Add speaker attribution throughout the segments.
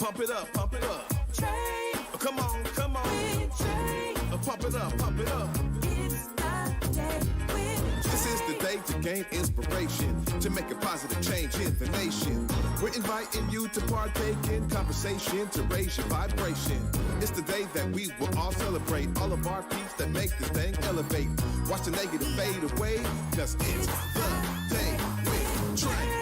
Speaker 1: Pump it up, pump it up.
Speaker 2: Trae.
Speaker 1: Come on, come on.
Speaker 2: With Trae.
Speaker 1: Pump it up, pump it up.
Speaker 2: It's the day with
Speaker 1: This is the day to gain inspiration, to make a positive change in the nation. We're inviting you to partake in conversation to raise your vibration. It's the day that we will all celebrate all of our peeps that make this thing elevate. Watch the negative fade away, cause it's the day with Trae.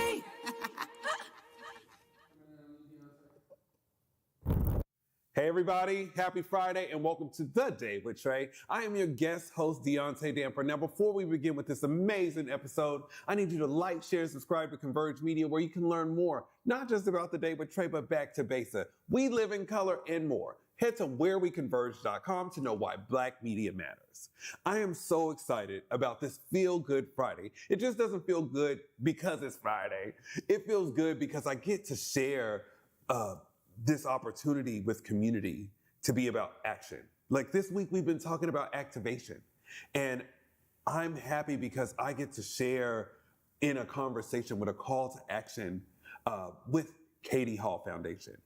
Speaker 3: Hey everybody, happy Friday and welcome to The Day with Trae. I am your guest host, Deuante. Now before we begin with this amazing episode, I need you to like, share, subscribe to Converge Media where you can learn more, not just about The Day with Trae, but back to basics. We live in color and more. Head to whereweconverge.com to know why Black media matters. I am so excited about this Feel Good Friday. It just doesn't feel good because it's Friday. It feels good because I get to share this opportunity with community to be about action. Like this week, we've been talking about activation. And I'm happy because I get to share in a conversation with a call to action with Katie Hall Foundation.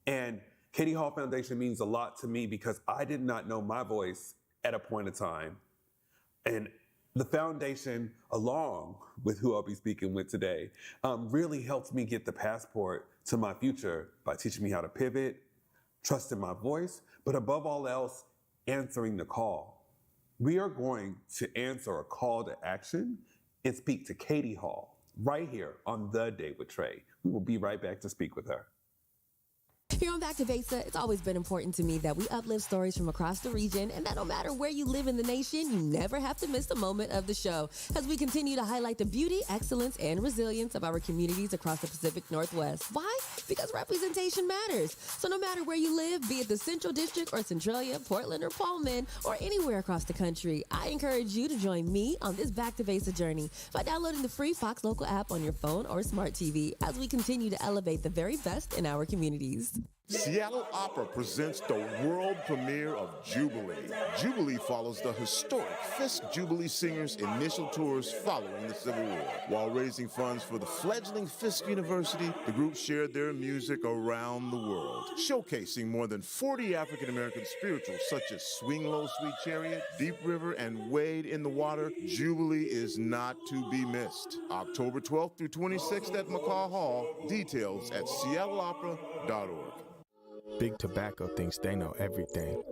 Speaker 3: And Katie Hall Foundation means a lot to me because I did not know my voice at a point in time. And the foundation, along with who I'll be speaking with today, really helped me get the passport to my future by teaching me how to pivot, trusting my voice, but above all else, answering the call. We are going to answer a call to action and speak to Katie Hall right here on The Day with Trae. We will be right back to speak with her.
Speaker 4: Here on Back to Basics, it's always been important to me that we uplift stories from across the region and that no matter where you live in the nation, you never have to miss a moment of the show as we continue to highlight the beauty, excellence, and resilience of our communities across the Pacific Northwest. Why? Because representation matters. So no matter where you live, be it the Central District or Centralia, Portland or Pullman, or anywhere across the country, I encourage you to join me on this Back to Basics journey by downloading the free Fox Local app on your phone or smart TV as we continue to elevate the very best in our communities.
Speaker 5: Seattle Opera presents the world premiere of Jubilee. Jubilee follows the historic Fisk Jubilee Singers' initial tours following the Civil War. While raising funds for the fledgling Fisk University, the group shared their music around the world, showcasing more than 40 African-American spirituals such as Swing Low, Sweet Chariot, Deep River, and Wade in the Water. Jubilee is not to be missed. October 12th through 26th at McCaw Hall. Details at seattleopera.org.
Speaker 6: Big Tobacco thinks they know everything.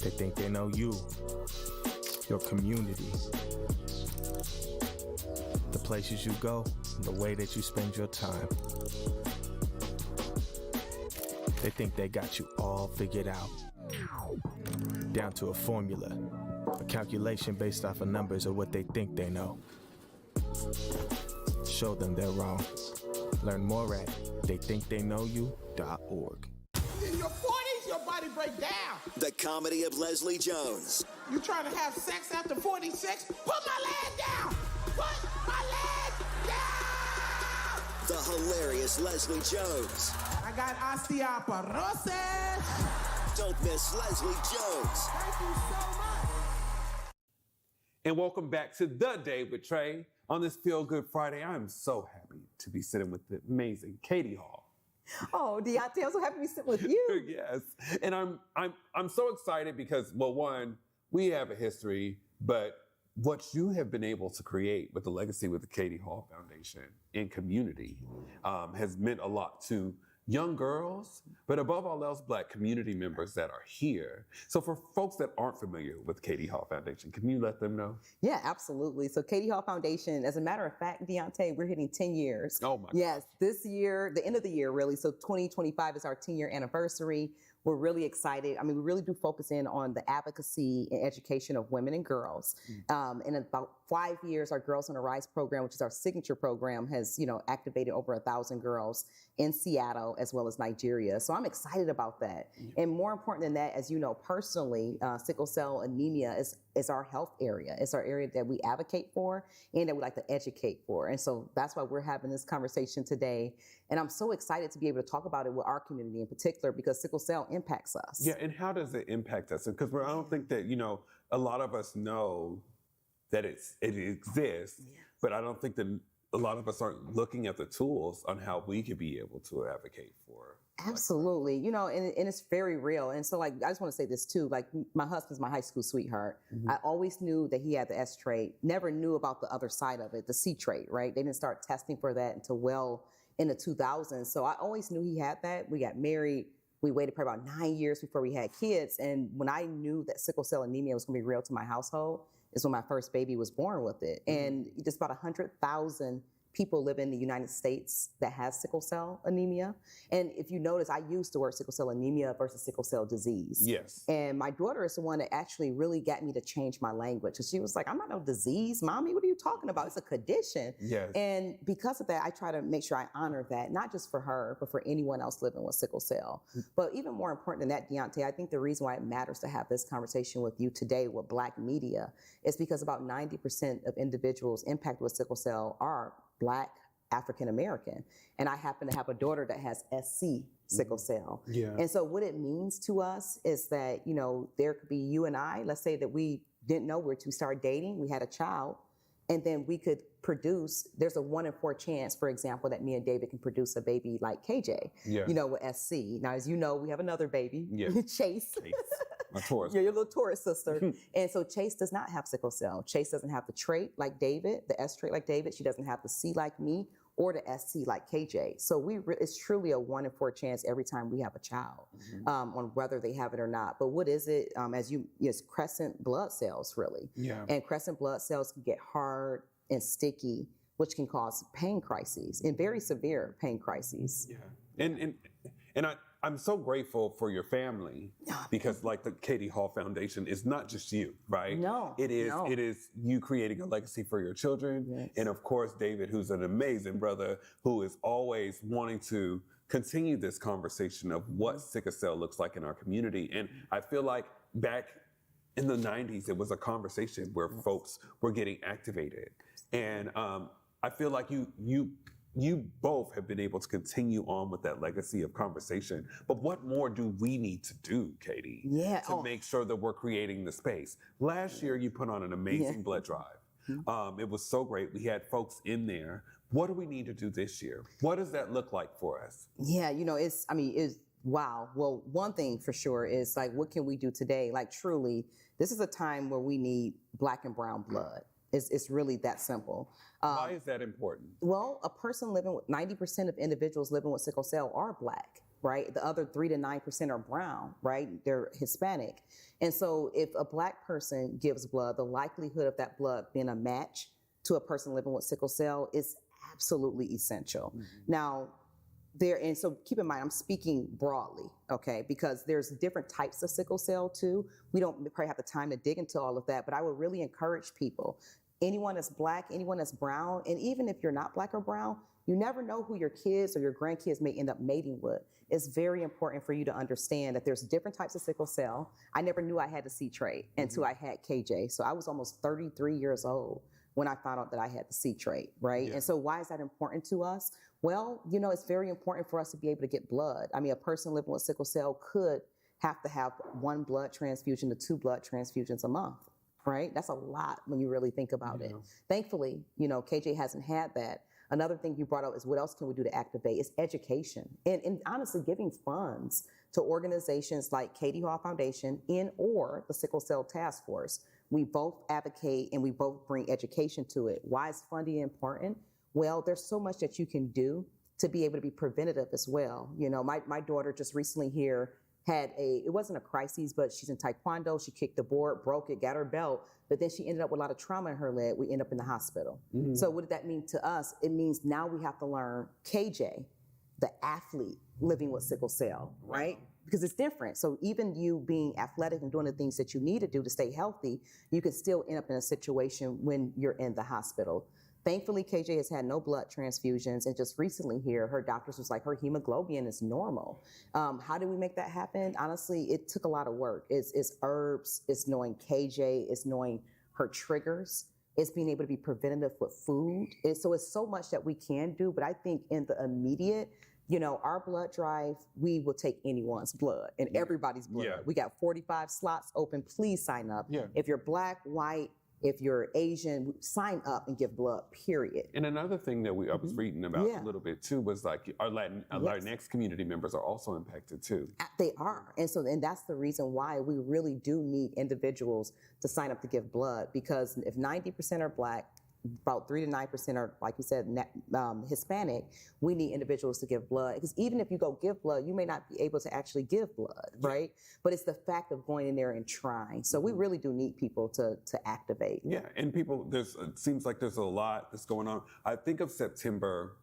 Speaker 6: They think they know you, your community, the places you go, and the way that you spend your time. They think they got you all figured out, down to a formula, a calculation based off of numbers of what they think they know. Show them they're wrong. Learn more at theythinktheyknowyou.org.
Speaker 7: In your 40s, your body break down.
Speaker 8: The comedy of Leslie Jones.
Speaker 7: You trying to have sex after 46? Put my leg down! Put my leg down!
Speaker 8: The hilarious Leslie Jones.
Speaker 7: I got osteoporosis.
Speaker 8: Don't miss Leslie Jones.
Speaker 7: Thank you so much.
Speaker 3: And welcome back to The Day with Trae. On this Feel Good Friday, I am so happy to be sitting with the amazing Katie Hall.
Speaker 9: Oh, Deuante, I'm so happy to sit with you.
Speaker 3: Yes, and I'm so excited because, well, one, we have a history, but what you have been able to create with the legacy with the Katie Hall Foundation in community has meant a lot to young girls, but above all else, Black community members that are here. So for folks that aren't familiar with Katie Hall Foundation, can you let them know?
Speaker 9: Yeah, absolutely. So Katie Hall Foundation, as a matter of fact, Deuante, we're hitting 10 years.
Speaker 3: Oh my
Speaker 9: Yes, this year, the end of the year really. So 2025 is our 10-year anniversary. We're really excited. I mean, we really do focus in on the advocacy and education of women and girls. In about 5 years, our Girls on the Rise program, which is our signature program, has, activated over 1,000 girls in Seattle as well as Nigeria. So I'm excited about that. And more important than that, as you know personally, sickle cell anemia is our health area. It's our area that we advocate for and that we like to educate for. And so that's why we're having this conversation today. And I'm so excited to be able to talk about it with our community in particular because sickle cell impacts us.
Speaker 3: Yeah, and how does it impact us? Because I don't think that, a lot of us know that it exists, but I don't think that a lot of us aren't looking at the tools on how we could be able to advocate for
Speaker 9: Absolutely. And it's very real. And so, like, I just want to say this too. Like, my husband's my high school sweetheart. I always knew that he had the S trait, never knew about the other side of it, the C trait, right? They didn't start testing for that until well in the 2000s. So I always knew he had that. We got married. We waited probably about 9 years before we had kids. And when I knew that sickle cell anemia was going to be real to my household, is when my first baby was born with it. And just about 100,000 people live in the United States that has sickle cell anemia. And if you notice, I used the word sickle cell anemia versus sickle cell disease.
Speaker 3: Yes.
Speaker 9: And my daughter is the one that actually really got me to change my language. So she was like, I'm not no disease, Mommy. What are you talking about? It's a condition.
Speaker 3: Yes.
Speaker 9: And because of that, I try to make sure I honor that, not just for her, but for anyone else living with sickle cell. But even more important than that, Deuante, I think the reason why it matters to have this conversation with you today with Black media is because about 90% of individuals impacted with sickle cell are Black, African American. And I happen to have a daughter that has SC sickle cell.
Speaker 3: Yeah.
Speaker 9: And so what it means to us is that, there could be you and I, let's say that we didn't know where to start dating, we had a child, and then we could produce, there's a 1 in 4 chance, for example, that me and David can produce a baby like KJ, with SC. Now, as you know, we have another baby, Chase.
Speaker 3: My Taurus.
Speaker 9: Your little Taurus sister. And so Chase does not have sickle cell. Chase doesn't have the trait like David, the S trait like David. She doesn't have the C like me or the SC like KJ. So it's truly a 1 in 4 chance every time we have a child on whether they have it or not. But what is it? It's crescent blood cells, really. Yeah. And crescent blood cells can get hard and sticky, which can cause pain crises and very severe pain crises.
Speaker 3: Yeah. And I'm so grateful for your family because, like, the Katie Hall Foundation is not just you, right?
Speaker 9: No.
Speaker 3: It is you creating a legacy for your children. And of course, David, who's an amazing brother who is always wanting to continue this conversation of what sickle cell looks like in our community. And I feel like back in the 90s, it was a conversation where folks were getting activated. And I feel like you both have been able to continue on with that legacy of conversation. But what more do we need to do, Katie, to make sure that we're creating the space? Last year, you put on an amazing blood drive. It was so great. We had folks in there. What do we need to do this year? What does that look like for us?
Speaker 9: Yeah, it's wow. Well, one thing for sure is, like, what can we do today? Like, truly, this is a time where we need Black and brown blood. It's really that simple.
Speaker 3: Why is that important?
Speaker 9: Well, a person living with 90% of individuals living with sickle cell are Black, right? The other 3 to 9% are brown, right? They're Hispanic. And so if a Black person gives blood, the likelihood of that blood being a match to a person living with sickle cell is absolutely essential. Now, and so keep in mind, I'm speaking broadly, okay, because there's different types of sickle cell too. We don't probably have the time to dig into all of that, but I would really encourage people, anyone that's Black, anyone that's brown, and even if you're not Black or brown, you never know who your kids or your grandkids may end up mating with. It's very important for you to understand that there's different types of sickle cell. I never knew I had the C trait until I had KJ. So I was almost 33 years old when I found out that I had the C trait, right? Yeah. And so why is that important to us? Well, it's very important for us to be able to get blood. I mean, a person living with sickle cell could have to have 1 blood transfusion to 2 blood transfusions a month, right? That's a lot when you really think about it. Thankfully, KJ hasn't had that. Another thing you brought up is what else can we do to activate? It's education and honestly giving funds to organizations like Katie Hall Foundation or the Sickle Cell Task Force. We both advocate and we both bring education to it. Why is funding important? Well, there's so much that you can do to be able to be preventative as well. My daughter just recently here had it wasn't a crisis, but she's in Taekwondo. She kicked the board, broke it, got her belt, but then she ended up with a lot of trauma in her leg. We end up in the hospital. So what did that mean to us? It means now we have to learn KJ, the athlete living with sickle cell, right? Because it's different. So even you being athletic and doing the things that you need to do to stay healthy, you can still end up in a situation when you're in the hospital. Thankfully, KJ has had no blood transfusions, and just recently here, her doctors was like, her hemoglobin is normal. How did we make that happen? Honestly, it took a lot of work. It's herbs, it's knowing KJ, it's knowing her triggers, it's being able to be preventative with food. So it's so much that we can do, but I think in the immediate, our blood drive, we will take anyone's blood and everybody's blood. Yeah. We got 45 slots open. Please sign up. Yeah. If you're Black, white, if you're Asian, sign up and give blood, period.
Speaker 3: And another thing that I was reading about a little bit too was like our Latinx community members are also impacted too.
Speaker 9: They are. And that's the reason why we really do need individuals to sign up to give blood, because if 90% are Black, about 3 to 9% are, like you said, Hispanic, we need individuals to give blood. Because even if you go give blood, you may not be able to actually give blood, right? But it's the fact of going in there and trying. So we really do need people to activate.
Speaker 3: Yeah, and people, it seems like there's a lot that's going on. I think of September,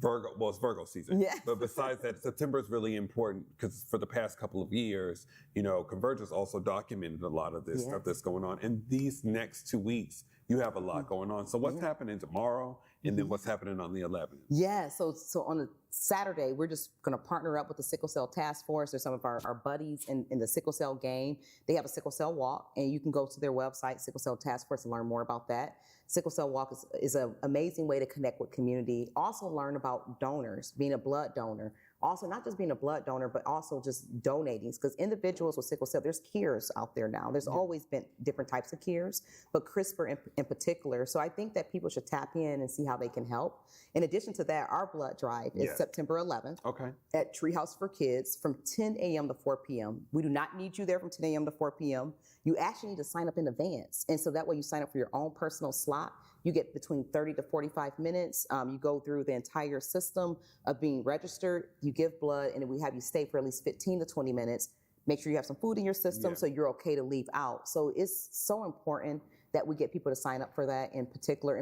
Speaker 3: it's Virgo season.
Speaker 9: Yes.
Speaker 3: But besides that, September is really important because for the past couple of years, Converge has also documented a lot of this stuff that's going on. And these next 2 weeks, you have a lot going on. So what's happening tomorrow and then what's happening on the 11th?
Speaker 9: Yeah, so on a Saturday, we're just going to partner up with the Sickle Cell Task Force. There's some of our buddies in the Sickle Cell game. They have a Sickle Cell Walk, and you can go to their website, Sickle Cell Task Force, and learn more about that. Sickle Cell Walk is an amazing way to connect with community. Also learn about donors, being a blood donor. Also, not just being a blood donor, but also just donating. Because individuals with sickle cell, there's cures out there now. There's always been different types of cures, but CRISPR in particular. So I think that people should tap in and see how they can help. In addition to that, our blood drive is September 11th at Treehouse for Kids from 10 a.m. to 4 p.m. We do not need you there from 10 a.m. to 4 p.m. You actually need to sign up in advance. And so that way you sign up for your own personal slot. You get between 30 to 45 minutes. You go through the entire system of being registered. You give blood, and then we have you stay for at least 15 to 20 minutes. Make sure you have some food in your system so you're okay to leave out. So it's so important that we get people to sign up for that in particular,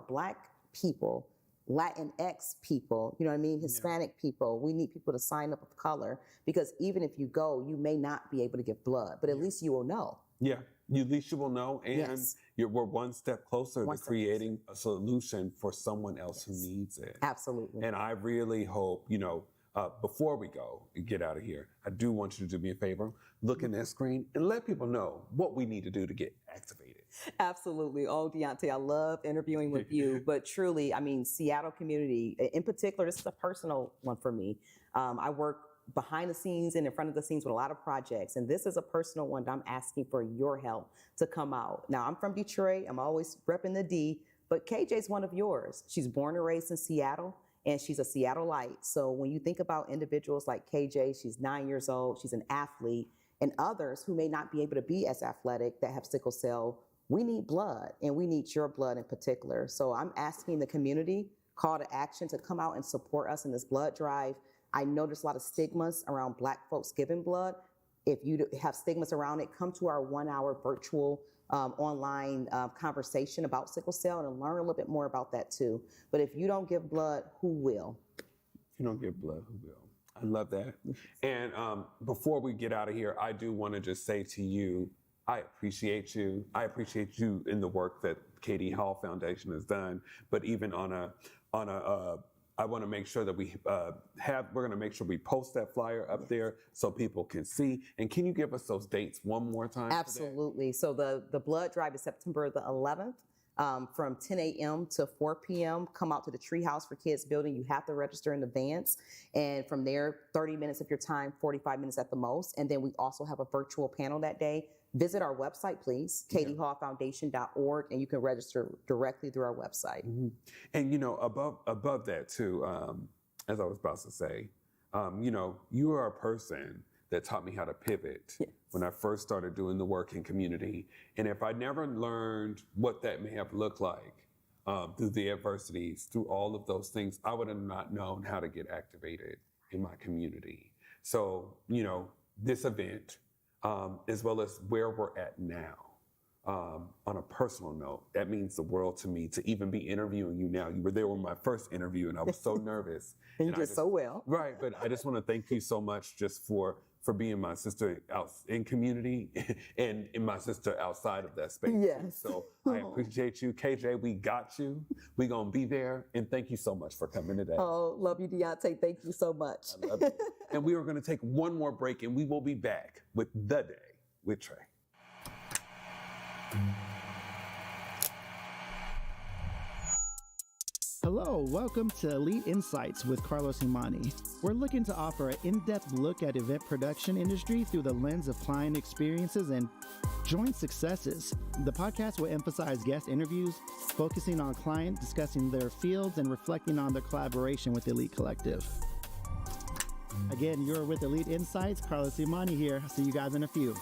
Speaker 9: Black people, Latinx people, Hispanic people. We need people to sign up of color, because even if you go, you may not be able to give blood, but at least you will know.
Speaker 3: Yeah, at least you will know, and we're one step closer to creating a solution for someone else who needs it.
Speaker 9: Absolutely.
Speaker 3: And I really hope, before we get out of here, I do want you to do me a favor, look in that screen and let people know what we need to do to get activated.
Speaker 9: Absolutely. Oh, Deuante, I love interviewing with you, but truly, Seattle community, in particular, this is a personal one for me. I work behind the scenes and in front of the scenes with a lot of projects. And this is a personal one that I'm asking for your help to come out. Now, I'm from Detroit. I'm always repping the D, but KJ's one of yours. She's born and raised in Seattle, and she's a Seattleite. So when you think about individuals like KJ, she's 9 years old, she's an athlete, and others who may not be able to be as athletic that have sickle cell, we need blood, and we need your blood in particular. So I'm asking the community, call to action, to come out and support us in this blood drive. I know there's a lot of stigmas around Black folks giving blood. If you have stigmas around it, come to our 1 hour virtual online conversation about sickle cell and learn a little bit more about that too. But if you don't give blood, who will?
Speaker 3: If you don't give blood, who will? I love that. And before we get out of here, I do want to just say to you, I appreciate you. I appreciate you in the work that Katie Hall Foundation has done. But even I want to make sure that we're going to make sure we post that flyer up there so people can see. And can you give us those dates one more time?
Speaker 9: Absolutely. So the blood drive is September the 11th. From 10 a.m. to 4 p.m. Come out to the Treehouse for Kids building. You have to register in advance. And from there, 30 minutes of your time, 45 minutes at the most. And then we also have a virtual panel that day. Visit our website, please, katiehallfoundation.org, and you can register directly through our website.
Speaker 3: Mm-hmm. And, above that, too, as I was about to say, you are a person that taught me how to pivot when I first started doing the work in community. And if I never learned what that may have looked like through the adversities, through all of those things, I would have not known how to get activated in my community. So, this event, as well as where we're at now, on a personal note, that means the world to me to even be interviewing you now. You were there with my first interview, and I was so nervous.
Speaker 9: And you did so well.
Speaker 3: Right, but I just want to thank you so much just for being my sister out in community and in my sister outside of that space.
Speaker 9: Yes.
Speaker 3: So I appreciate you. KJ, we got you. We gonna be there. And thank you so much for coming today.
Speaker 9: Oh, love you, Deuante. Thank you so much.
Speaker 3: I love you. And we are gonna take one more break, and we will be back with The Day with Trae.
Speaker 6: Hello.
Speaker 10: Hello, welcome to Elite Insights with Carlos Imani. We're looking to offer an in-depth look at event production industry through the lens of client experiences and joint successes. The podcast will emphasize guest interviews, focusing on client, discussing their fields, and reflecting on their collaboration with Elite Collective. Again, you're with Elite Insights. Carlos Imani here. I'll see you guys in a few.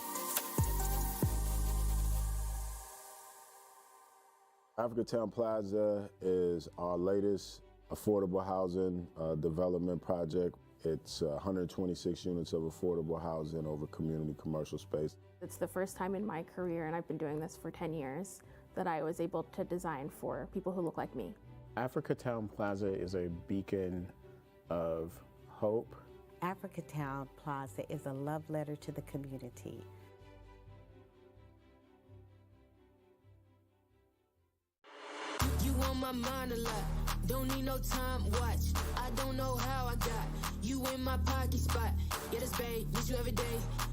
Speaker 5: Africatown Plaza is our latest affordable housing development project. It's 126 units of affordable housing over community commercial space.
Speaker 11: It's the first time in my career, and I've been doing this for 10 years, that I was able to design for people who look like me.
Speaker 12: Africatown Plaza is a beacon of hope.
Speaker 13: Africatown Plaza is a love letter to the community.
Speaker 14: You on my mind a lot, don't need no time watch. I don't know how I got you in my pocket spot. Yeah, this babe, need you every day.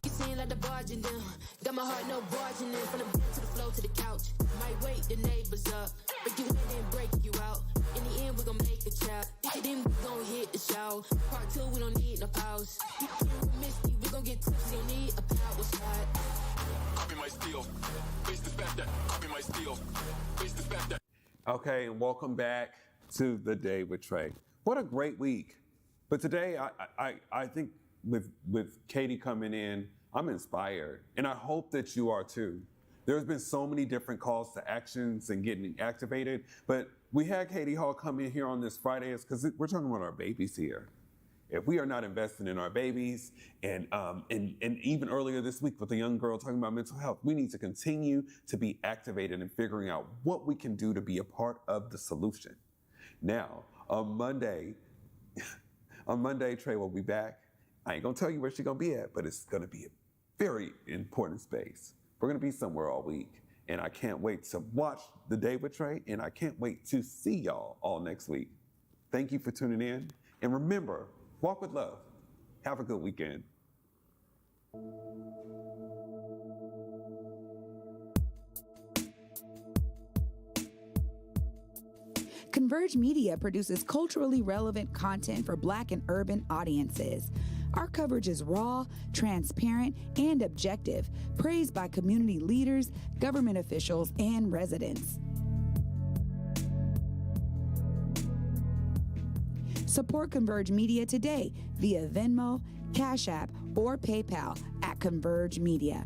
Speaker 14: You seem like the barging down, got my heart no barging in. From the bed to the floor to the couch, might wake the neighbors up, but you in and break you out. In the end, we gon' make a child. Then we gon' hit the show. Part 2, we don't need no pause. You misty, we gon' get tipsy, don't need a power slide.
Speaker 15: Copy my steel, face the fact that, copy my steel, face the fact that.
Speaker 3: Okay, and welcome back to The Day with Trae. What a great week. But today, I think with Katie coming in, I'm inspired. And I hope that you are too. There's been so many different calls to actions and getting activated. But we had Katie Hall come in here on this Friday because we're talking about our babies here. If we are not investing in our babies, and even earlier this week with a young girl talking about mental health, we need to continue to be activated in figuring out what we can do to be a part of the solution. Now, on Monday, Trae will be back. I ain't gonna tell you where she's gonna be at, but it's gonna be a very important space. We're gonna be somewhere all week, and I can't wait to watch The Day with Trae, and I can't wait to see y'all all next week. Thank you for tuning in, and remember, walk with love. Have a good weekend.
Speaker 16: Converge Media produces culturally relevant content for Black and urban audiences. Our coverage is raw, transparent, and objective, praised by community leaders, government officials, and residents. Support Converge Media today via Venmo, Cash App, or PayPal at Converge Media.